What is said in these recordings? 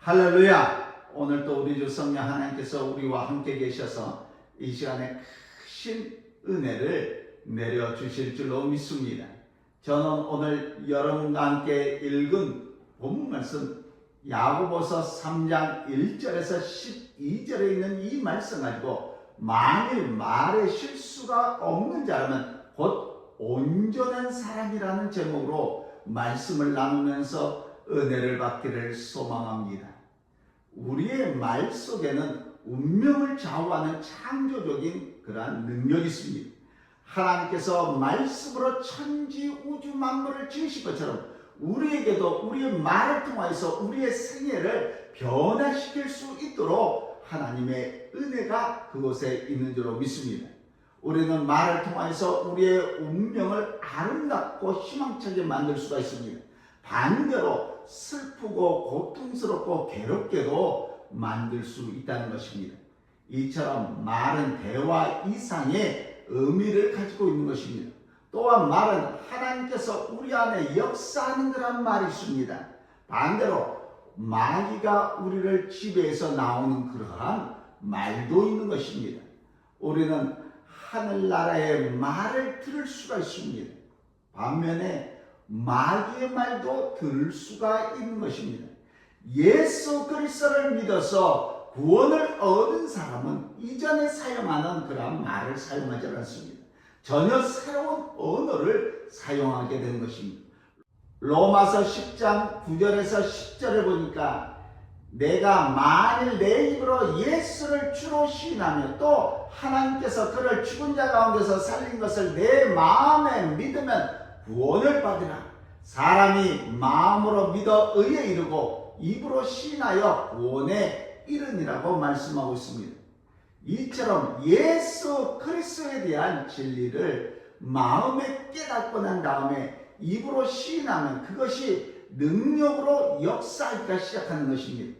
할렐루야! 오늘 또 우리 주 성령 하나님께서 우리와 함께 계셔서 이 시간에 크신 은혜를 내려주실 줄로 믿습니다. 저는 오늘 여러분과 함께 읽은 본문 말씀 야고보서 3장 1절에서 12절에 있는 이 말씀 가지고 만일 말에 실수가 없는 자라면 곧 온전한 사람이라는 제목으로 말씀을 나누면서 은혜를 받기를 소망합니다. 우리의 말 속에는 운명을 좌우하는 창조적인 그러한 능력이 있습니다. 하나님께서 말씀으로 천지 우주 만물을 지으신 것처럼 우리에게도 우리의 말을 통하여서 우리의 생애를 변화시킬 수 있도록 하나님의 은혜가 그곳에 있는 줄로 믿습니다. 우리는 말을 통하여서 우리의 운명을 아름답고 희망차게 만들 수가 있습니다. 반대로 슬프고 고통스럽고 괴롭게도 만들 수 있다는 것입니다. 이처럼 말은 대화 이상의 의미를 가지고 있는 것입니다. 또한 말은 하나님께서 우리 안에 역사하는 그런 말이 있습니다. 반대로 마귀가 우리를 지배해서 나오는 그러한 말도 있는 것입니다. 우리는 하늘나라의 말을 들을 수가 있습니다. 반면에 마귀의 말도 들을 수가 있는 것입니다. 예수 그리스도를 믿어서 구원을 얻은 사람은 이전에 사용하는 그런 말을 사용하지 않습니다. 전혀 새로운 언어를 사용하게 되는 것입니다. 로마서 10장 9절에서 10절에 보니까 내가 만일 내 입으로 예수를 주로 시인하며 또 하나님께서 그를 죽은 자 가운데서 살린 것을 내 마음에 믿으면 구원을 받으라. 사람이 마음으로 믿어 의에 이르고 입으로 시인하여 구원에 이르니라고 말씀하고 있습니다. 이처럼 예수 그리스도에 대한 진리를 마음에 깨닫고 난 다음에 입으로 시인하면 그것이 능력으로 역사하기가 시작하는 것입니다.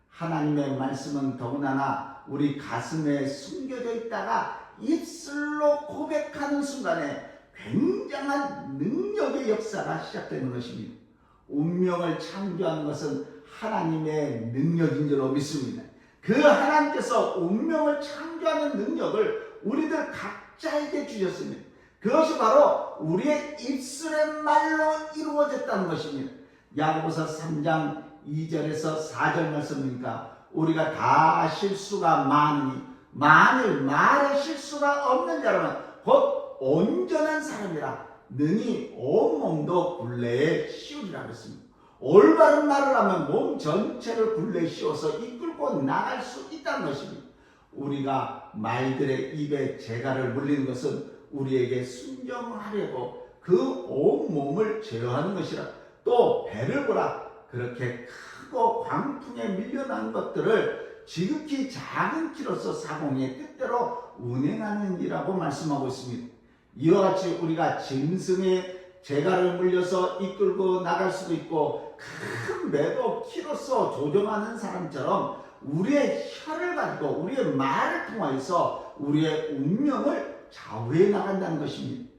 하나님의 말씀은 더군다나 우리 가슴에 숨겨져 있다가 입술로 고백하는 순간에 굉장한 능력의 역사가 시작되는 것입니다. 운명을 창조하는 것은 하나님의 능력인 줄로 믿습니다. 그 하나님께서 운명을 창조하는 능력을 우리들 각자에게 주셨습니다. 그것이 바로 우리의 입술의 말로 이루어졌다는 것입니다. 야고보서 3장 2절에서 4절 말씀이니까 우리가 다 실수가 많으니 만일 말에 실수가 없는 자라면 곧 온전한 사람이라 능히 온몸도 굴레에 씌우리라 그랬습니다. 올바른 말을 하면 몸 전체를 굴레에 씌워서 이끌고 나갈 수 있다는 것입니다. 우리가 말들의 입에 재갈을 물리는 것은 우리에게 순종하려고 그 온몸을 제어하는 것이라. 또 배를 보라. 그렇게 크고 광풍에 밀려난 것들을 지극히 작은 키로서 사공의 뜻대로 운행하는 이라고 말씀하고 있습니다. 이와 같이 우리가 짐승의 재갈을 물려서 이끌고 나갈 수도 있고 큰 배도 키로서 조종하는 사람처럼 우리의 혀를 가지고 우리의 말을 통하여서 우리의 운명을 좌우해 나간다는 것입니다.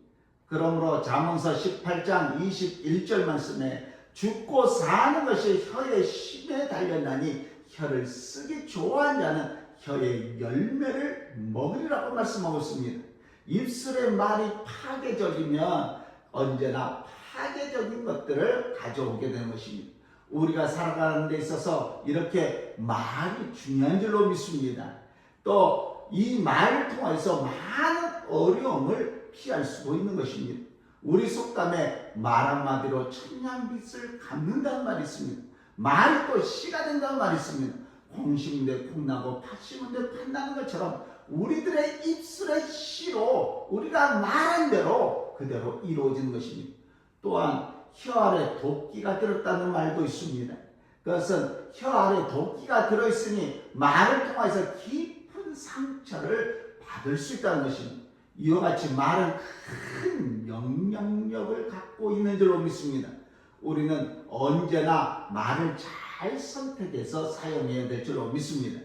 그러므로 잠언서 18장 21절 말씀에 죽고 사는 것이 혀의 심에 달렸나니 혀를 쓰기 좋아하는 자는 혀의 열매를 먹으리라고 말씀하고 있습니다. 입술의 말이 파괴적이면 언제나 파괴적인 것들을 가져오게 되는 것입니다. 우리가 살아가는 데 있어서 이렇게 말이 중요한 줄로 믿습니다. 또 이 말을 통해서 많은 어려움을 피할 수도 있는 것입니다. 우리 속담에 말 한마디로 천냥빚을 갚는다는 말이 있습니다. 말이 또 씨가 된다는 말이 있습니다. 콩 심은데 콩 나고 팥 심은데 팥 나는 것처럼 우리들의 입술의 씨로 우리가 말한 대로 그대로 이루어지는 것입니다. 또한 혀 아래 도끼가 들었다는 말도 있습니다. 그것은 혀 아래 도끼가 들어있으니 말을 통해서 깊은 상처를 받을 수 있다는 것입니다. 이와 같이 말은 큰 영향력을 갖고 있는 줄로 믿습니다. 우리는 언제나 말을 잘 선택해서 사용해야 될 줄로 믿습니다.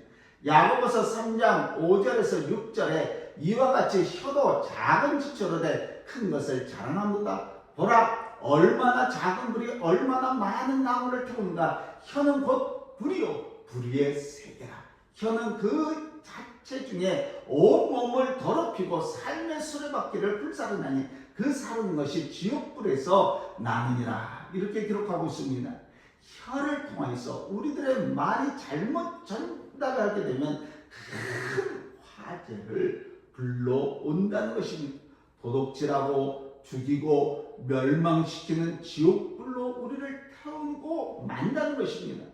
야고보서 3장 5절에서 6절에 이와 같이 혀도 작은 지초로 돼 큰 것을 자랑합니다. 보라 얼마나 작은 불이 얼마나 많은 나무를 태우는가. 혀는 곧 불이요 불의의 세계라. 혀는 그 자체 중에 온몸을 더럽히고 삶의 수레바퀴를 불사르나니 그 사르는 것이 지옥불에서 나느니라. 이렇게 기록하고 있습니다. 혀를 통해서 우리들의 말이 잘못 전달하게 되면 큰 화재를 불러온다는 것입니다. 도둑질하고 죽이고 멸망시키는 지옥불로 우리를 태우고 만다는 것입니다.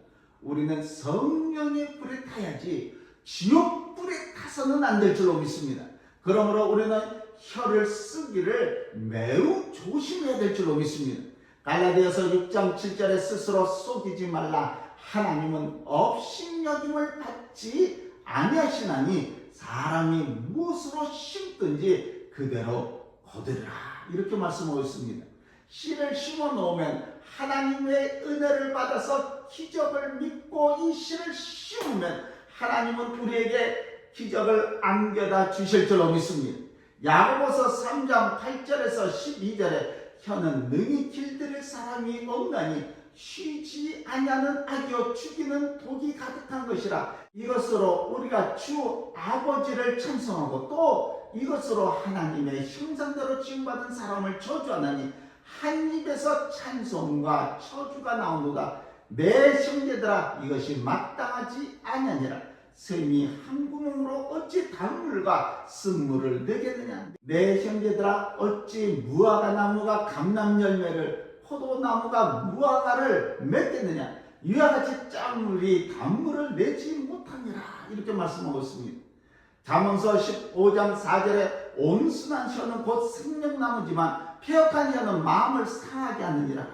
우리는 성령의 불에 타야지 지옥불에 타서는 안 될 줄로 믿습니다. 그러므로 우리는 혀를 쓰기를 매우 조심해야 될 줄로 믿습니다. 갈라디아서 6장 7절에 스스로 속이지 말라. 하나님은 업신여김을 받지 아니하시나니 사람이 무엇으로 심든지 그대로 거두리라. 이렇게 말씀하고 있습니다. 씨를 심어 놓으면 하나님의 은혜를 받아서 기적을 믿고 이 씨를 심으면 하나님은 우리에게 기적을 안겨다 주실 줄로 믿습니다. 야고보서 3장 8절에서 12절에 혀는 능히 길들일 사람이 없나니 쉬지 아니하는 악이요 죽이는 독이 가득한 것이라. 이것으로 우리가 주 아버지를 찬송하고 또 이것으로 하나님의 형상대로 지음받은 사람을 저주하나니 한 입에서 찬송과 저주가 나오노다. 내 형제들아 이것이 마땅하지 아니하니라. 샘이 한 구멍으로 어찌 단물과 쓴물을 내겠느냐. 내 형제들아 어찌 무화과 나무가 감람 열매를 포도나무가 무화과를 맺겠느냐. 이와 같이 짠물이 단물을 내지 못하니라. 이렇게 말씀하고 있습니다. 잠언서 15장 4절에 온순한 혀는 곧 생명나무지만 폐역한 혀는 마음을 상하게 하느니라.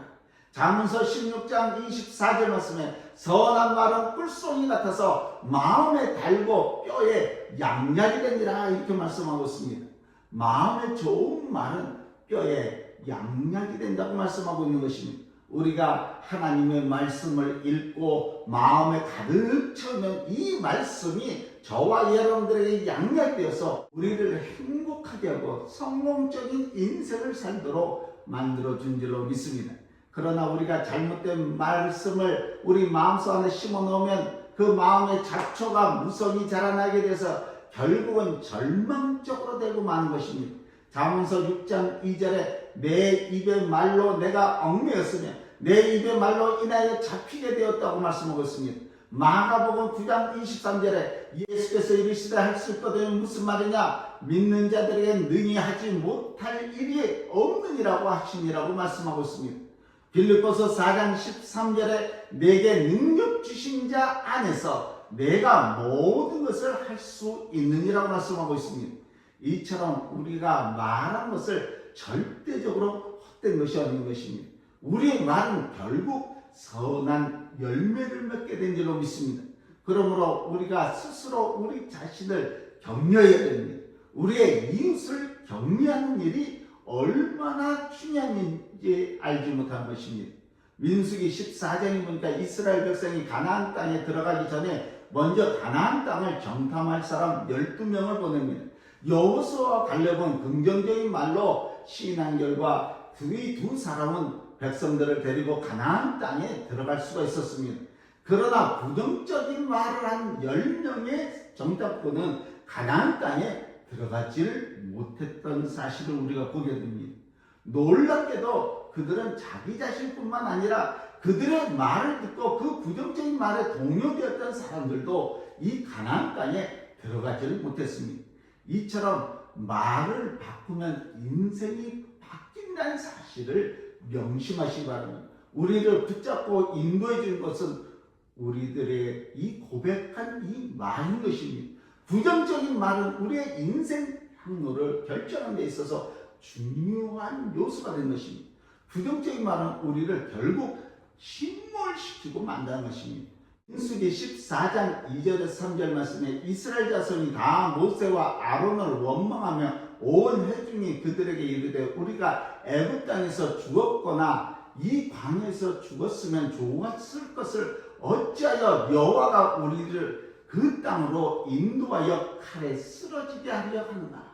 잠언서 16장 24절 말씀에 선한 말은 꿀송이 같아서 마음에 달고 뼈에 양약이 되니라. 이렇게 말씀하고 있습니다. 마음에 좋은 말은 뼈에 양약이 된다고 말씀하고 있는 것입니다. 우리가 하나님의 말씀을 읽고 마음에 가득 채우면 이 말씀이 저와 여러분들에게 양약되어서 우리를 행복하게 하고 성공적인 인생을 살도록 만들어준 줄로 믿습니다. 그러나 우리가 잘못된 말씀을 우리 마음속 안에 심어 놓으면 그 마음의 잡초가 무성히 자라나게 돼서 결국은 절망적으로 되고 마는 것입니다. 잠언서 6장 2절에 내 입의 말로 내가 얽매였으며 내 입의 말로 인하여 잡히게 되었다고 말씀하고 있습니다. 마가복음 9장 23절에 예수께서 이르시되 할 수 있거든 무슨 말이냐. 믿는 자들에게 능히 하지 못할 일이 없느니라고 하시니라고 말씀하고 있습니다. 빌립보서 4장 13절에 내게 능력 주신 자 안에서 내가 모든 것을 할 수 있느니라고 말씀하고 있습니다. 이처럼 우리가 말한 것을 절대적으로 헛된 것이 아닌 것입니다. 우리의 말은 결국 선한 열매를 맺게 된 줄로 믿습니다. 그러므로 우리가 스스로 우리 자신을 격려해야 됩니다. 우리의 이웃을 격려하는 일이 얼마나 중요한지 알지 못한 것입니다. 민수기 14장에 보니까 이스라엘 백성이 가나안 땅에 들어가기 전에 먼저 가나안 땅을 정탐할 사람 12명을 보냅니다. 여호수아와 갈렙은 긍정적인 말로 시인한 결과 이 두 사람은 백성들을 데리고 가나안 땅에 들어갈 수가 있었습니다. 그러나 부정적인 말을 한 10명의 정탐꾼은 가나안 땅에 들어가지를 못했던 사실을 우리가 보게 됩니다. 놀랍게도 그들은 자기 자신뿐만 아니라 그들의 말을 듣고 그 부정적인 말에 동요되었던 사람들도 이 가나안 땅에 들어가지를 못했습니다. 이처럼 말을 바꾸면 인생이 바뀐다는 사실을 명심하시기 바랍니다. 우리를 붙잡고 인도해 주는 것은 우리들의 이 고백한 이 말인 것입니다. 부정적인 말은 우리의 인생 항로를 결정하는 데 있어서 중요한 요소가 된 것입니다. 부정적인 말은 우리를 결국 침몰시키고 만드는 것입니다. 민수기 14장 2절에서 3절 말씀에 이스라엘 자손이 다 모세와 아론을 원망하며 온 회중이 그들에게 이르되 우리가 애굽 땅에서 죽었거나 이 광야에서 죽었으면 좋았을 것을 어찌하여 여호와가 우리를 그 땅으로 인도하여 칼에 쓰러지게 하려 하는가.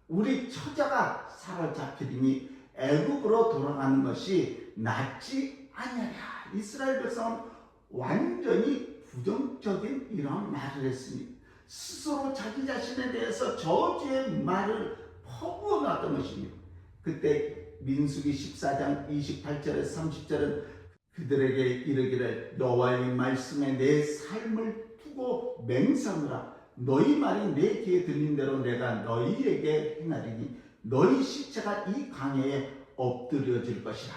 우리 처자가 사로잡히니 애굽으로 돌아가는 것이 낫지 아니하랴. 이스라엘 백성은 완전히 부정적인 이런 말을 했습니다. 스스로 자기 자신에 대해서 저주의 말을 퍼부어 놨던 것입니다. 그때 민수기 14장 28절에서 30절은 그들에게 이르기를 여호와의 말씀에 내 삶을 두고 맹세하노라. 너희 말이 내 귀에 들린 대로 내가 너희에게 행하리니 너희 시체가 이 강해에 엎드려질 것이라.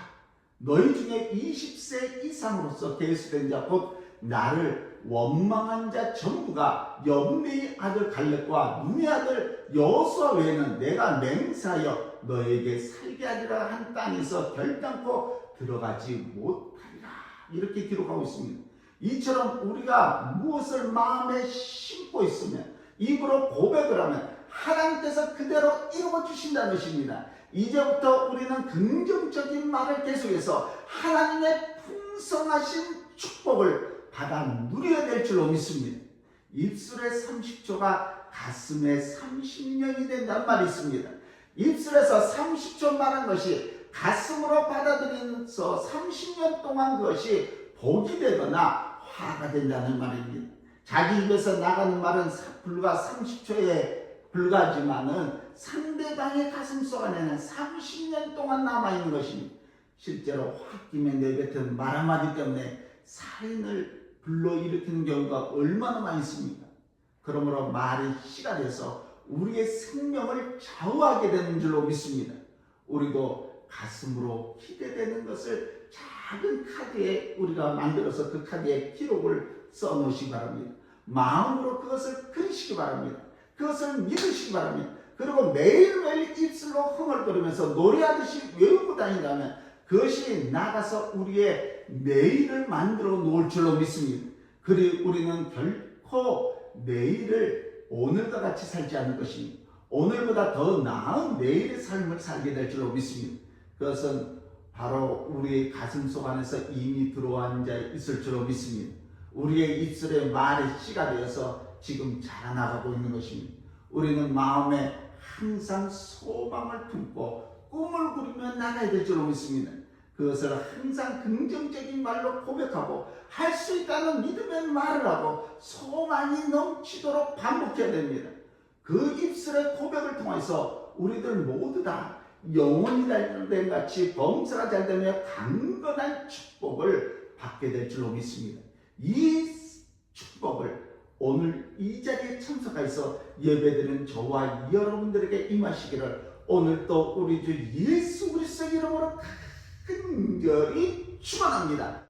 너희 중에 20세 이상으로서 계수된 자 곧 나를 원망한 자 전부가 여분의 아들 갈렙과 눈의 아들 여호수아 외에는 내가 맹세하여 너에게 살게 하리라 한 땅에서 결단코 들어가지 못하리라. 이렇게 기록하고 있습니다. 이처럼 우리가 무엇을 마음에 심고 있으면 입으로 고백을 하면 하나님께서 그대로 이루어 주신다는 것입니다. 이제부터 우리는 긍정적인 말을 계속해서 하나님의 풍성하신 축복을 받아 누려야 될 줄로 믿습니다. 입술의 30초가 가슴의 30년이 된다는 말이 있습니다. 입술에서 30초 말한 것이 가슴으로 받아들이면서 30년 동안 그것이 복이 되거나 화가 된다는 말입니다. 자기 입에서 나가는 말은 불과 30초에 불과하지만은 상대방의 가슴속 안에는 30년 동안 남아있는 것입니다. 실제로 홧김에 내뱉은 말 한마디 때문에 살인을 불러일으키는 경우가 얼마나 많이 있습니까? 그러므로 말이 씨가 돼서 우리의 생명을 좌우하게 되는 줄로 믿습니다. 우리도 가슴으로 기대되는 것을 작은 카드에 우리가 만들어서 그 카드에 기록을 써놓으시기 바랍니다. 마음으로 그것을 그리시기 바랍니다. 그것을 믿으시기 바랍니다. 그리고 매일매일 입술로 흥얼거리면서 노래하듯이 외우고 다닌다면 그것이 나가서 우리의 내일을 만들어 놓을 줄로 믿습니다. 그리고 우리는 결코 내일을 오늘과 같이 살지 않을 것입니다. 오늘보다 더 나은 내일의 삶을 살게 될 줄로 믿습니다. 그것은 바로 우리의 가슴속 안에서 이미 들어앉아 있을 줄로 믿습니다. 우리의 입술에 말의 씨가 되어서 지금 자라나가고 있는 것입니다. 우리는 마음에 항상 소망을 품고 꿈을 꾸리며 나가야 될 줄로 믿습니다. 그것을 항상 긍정적인 말로 고백하고 할 수 있다는 믿음의 말을 하고 소망이 넘치도록 반복해야 됩니다. 그 입술의 고백을 통해서 우리들 모두 다 영혼이 된 같이 범사가 잘 되며 강건한 축복을 받게 될 줄로 믿습니다. 이 축복을 오늘 이 자리에 참석해서 예배드리는 저와 여러분들에게 임하시기를 오늘 또 우리 주 예수 그리스도의 이름으로 간절히 축원합니다.